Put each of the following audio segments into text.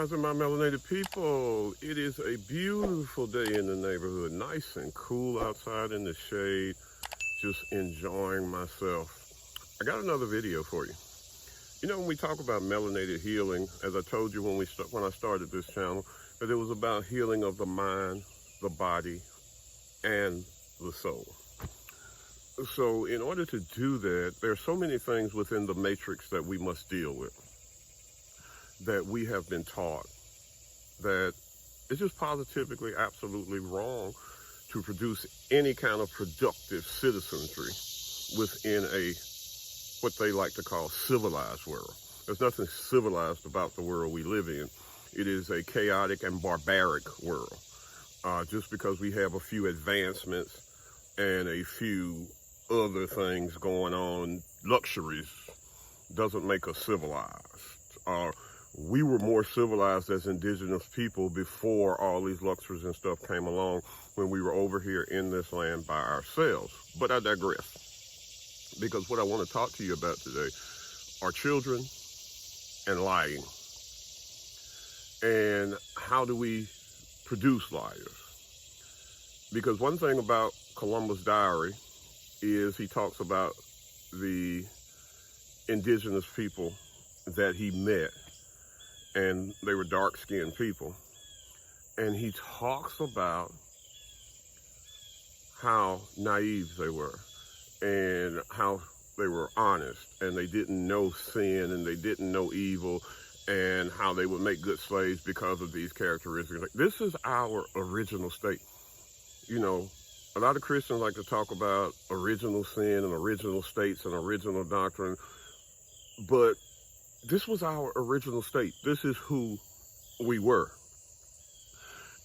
rising, my melanated people. It is a beautiful day in the neighborhood. Nice and cool outside in the shade. Just enjoying myself. I got another video for you. You know, when we talk about melanated healing, as I told you when I started this channel, that it was about healing of the mind, the body, and the soul. So in order to do that, there are so many things within the matrix that we must deal with, that we have been taught, that it's just positively, absolutely wrong to produce any kind of productive citizenry within what they like to call civilized world. There's nothing civilized about the world we live in. It is a chaotic and barbaric world. Just because we have a few advancements and a few other things going on, luxuries, doesn't make us civilized. We were more civilized as indigenous people before all these luxuries and stuff came along, when we were over here in this land by ourselves. But I digress, because what I want to talk to you about today are children and lying. And how do we produce liars? Because one thing about Columbus' diary is he talks about the indigenous people that he met, and they were dark-skinned people. And he talks about how naive they were, and how they were honest, and they didn't know sin, and they didn't know evil, and how they would make good slaves because of these characteristics. This is our original state. You know, a lot of Christians like to talk about original sin and original states and original doctrine, but this was our original state. This is who we were.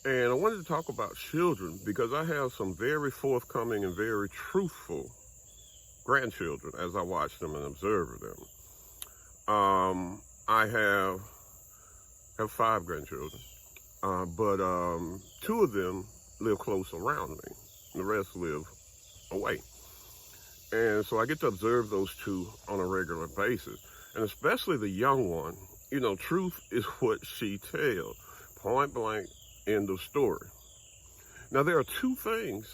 And I wanted to talk about children because I have some very forthcoming and very truthful grandchildren as I watch them and observe them. I have 5 grandchildren, but 2 of them live close around me. The rest live away. And so I get to observe those 2 on a regular basis. And especially the young one, you know, truth is what she tells. Point blank, end of story. Now, there are 2 things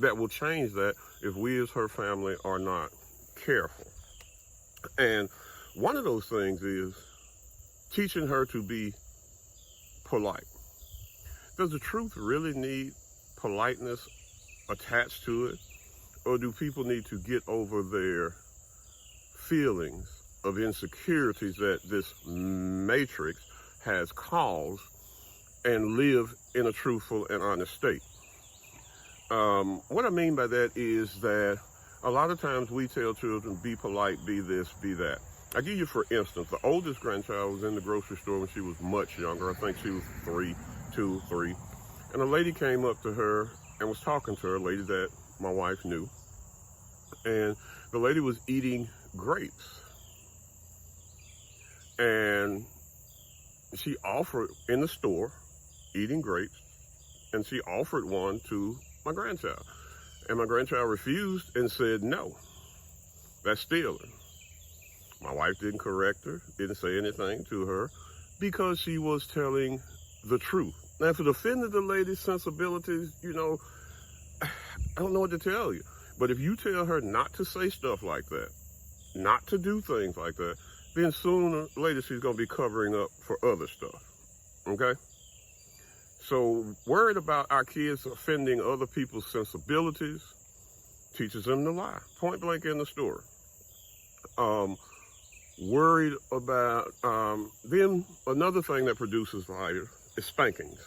that will change that if we as her family are not careful. And one of those things is teaching her to be polite. Does the truth really need politeness attached to it? Or do people need to get over their feelings of insecurities that this matrix has caused and live in a truthful and honest state? What I mean by that is that a lot of times we tell children, be polite, be this, be that. I give you, for instance, the oldest grandchild was in the grocery store when she was much younger. I think she was 2, 3. And a lady came up to her and was talking to her, a lady that my wife knew. And the lady was eating grapes. And she offered, in the store, eating grapes, and she offered one to my grandchild. And my grandchild refused and said, no, that's stealing. My wife didn't correct her, didn't say anything to her, because she was telling the truth. Now, if it offended the lady's sensibilities, you know, I don't know what to tell you. But if you tell her not to say stuff like that, not to do things like that, then sooner or later she's going to be covering up for other stuff, okay? So worried about our kids offending other people's sensibilities teaches them to lie, point blank in the story. Worried about them, another thing that produces liars is spankings.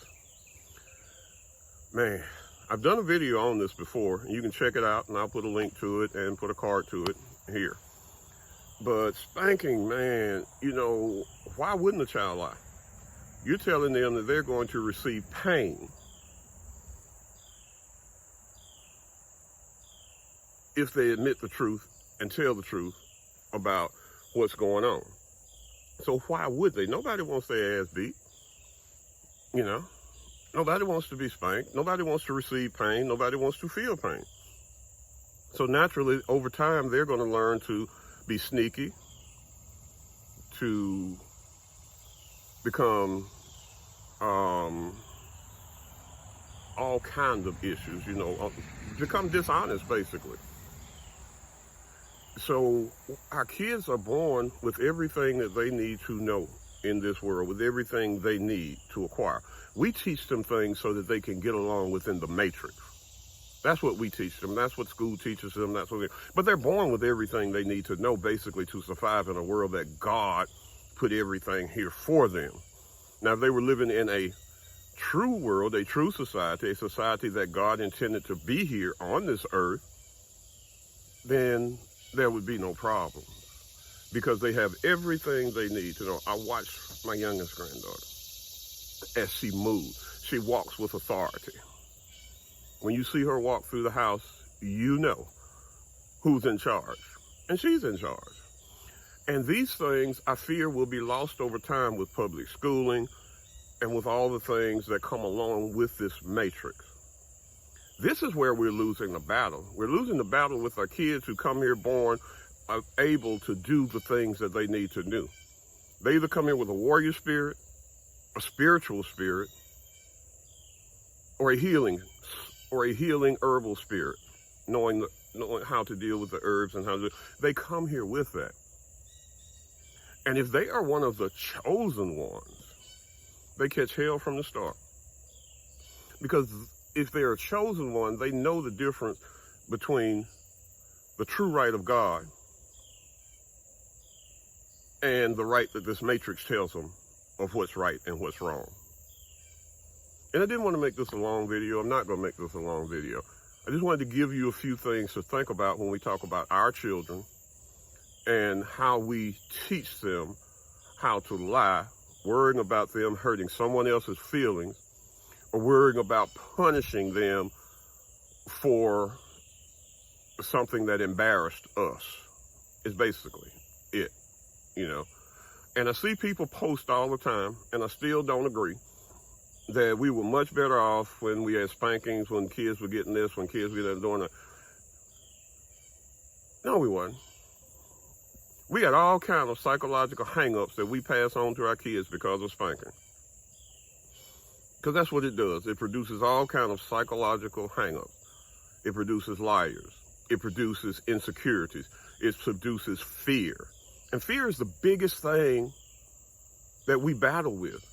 Man, I've done a video on this before. You can check it out, and I'll put a link to it and put a card to it here. But spanking, man, you know, why wouldn't a child lie? You're telling them that they're going to receive pain if they admit the truth and tell the truth about what's going on. So why would they? Nobody wants their ass beat, you know. Nobody wants to be spanked. Nobody wants to receive pain. Nobody wants to feel pain. So naturally, over time, they're going to learn to be sneaky, to become all kinds of issues, become dishonest, basically. So our kids are born with everything that they need to know in this world, with everything they need to acquire. We teach them things so that they can get along within the matrix. That's what we teach them. That's what school teaches them. But they're born with everything they need to know, basically, to survive in a world that God put everything here for them. Now, if they were living in a true world, a true society, a society that God intended to be here on this earth, then there would be no problem, because they have everything they need to know. I watched my youngest granddaughter as she moves. She walks with authority. When you see her walk through the house, you know who's in charge, and she's in charge. And these things, I fear, will be lost over time with public schooling and with all the things that come along with this matrix. This is where we're losing the battle. We're losing the battle with our kids who come here born able to do the things that they need to do. They either come here with a warrior spirit, a spiritual spirit, or a healing herbal spirit, knowing how to deal with the herbs and they come here with that. And if they are one of the chosen ones, they catch hell from the start. Because if they're a chosen one, they know the difference between the true right of God and the right that this matrix tells them of what's right and what's wrong. And I didn't want to make this a long video. I'm not going to make this a long video. I just wanted to give you a few things to think about when we talk about our children and how we teach them how to lie, worrying about them hurting someone else's feelings, or worrying about punishing them for something that embarrassed us, is basically it, And I see people post all the time, and I still don't agree, that we were much better off when we had spankings, when kids were getting this, when kids were doing that. No, we weren't. We had all kinds of psychological hang-ups that we pass on to our kids because of spanking. Because that's what it does. It produces all kinds of psychological hang-ups. It produces liars. It produces insecurities. It produces fear. And fear is the biggest thing that we battle with.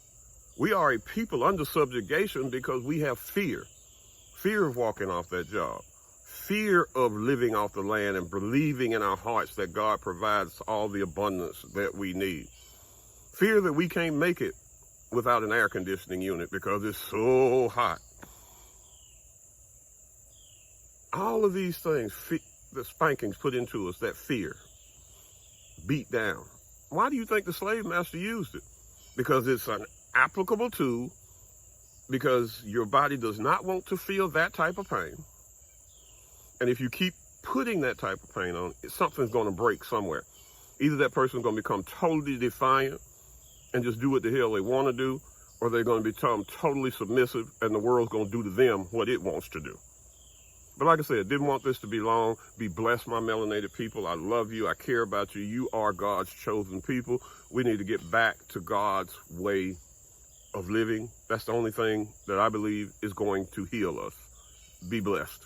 We are a people under subjugation because we have fear. Fear of walking off that job. Fear of living off the land and believing in our hearts that God provides all the abundance that we need. Fear that we can't make it without an air conditioning unit because it's so hot. All of these things, the spankings put into us, that fear, beat down. Why do you think the slave master used it? Because it's an applicable tool, because your body does not want to feel that type of pain. And if you keep putting that type of pain on, something's going to break somewhere. Either that person's going to become totally defiant and just do what the hell they want to do, or they're going to become totally submissive and the world's going to do to them what it wants to do. But like I said, didn't want this to be long. Be blessed, my melanated people. I love you. I care about you. You are God's chosen people. We need to get back to God's way of living. That's the only thing that I believe is going to heal us. Be blessed.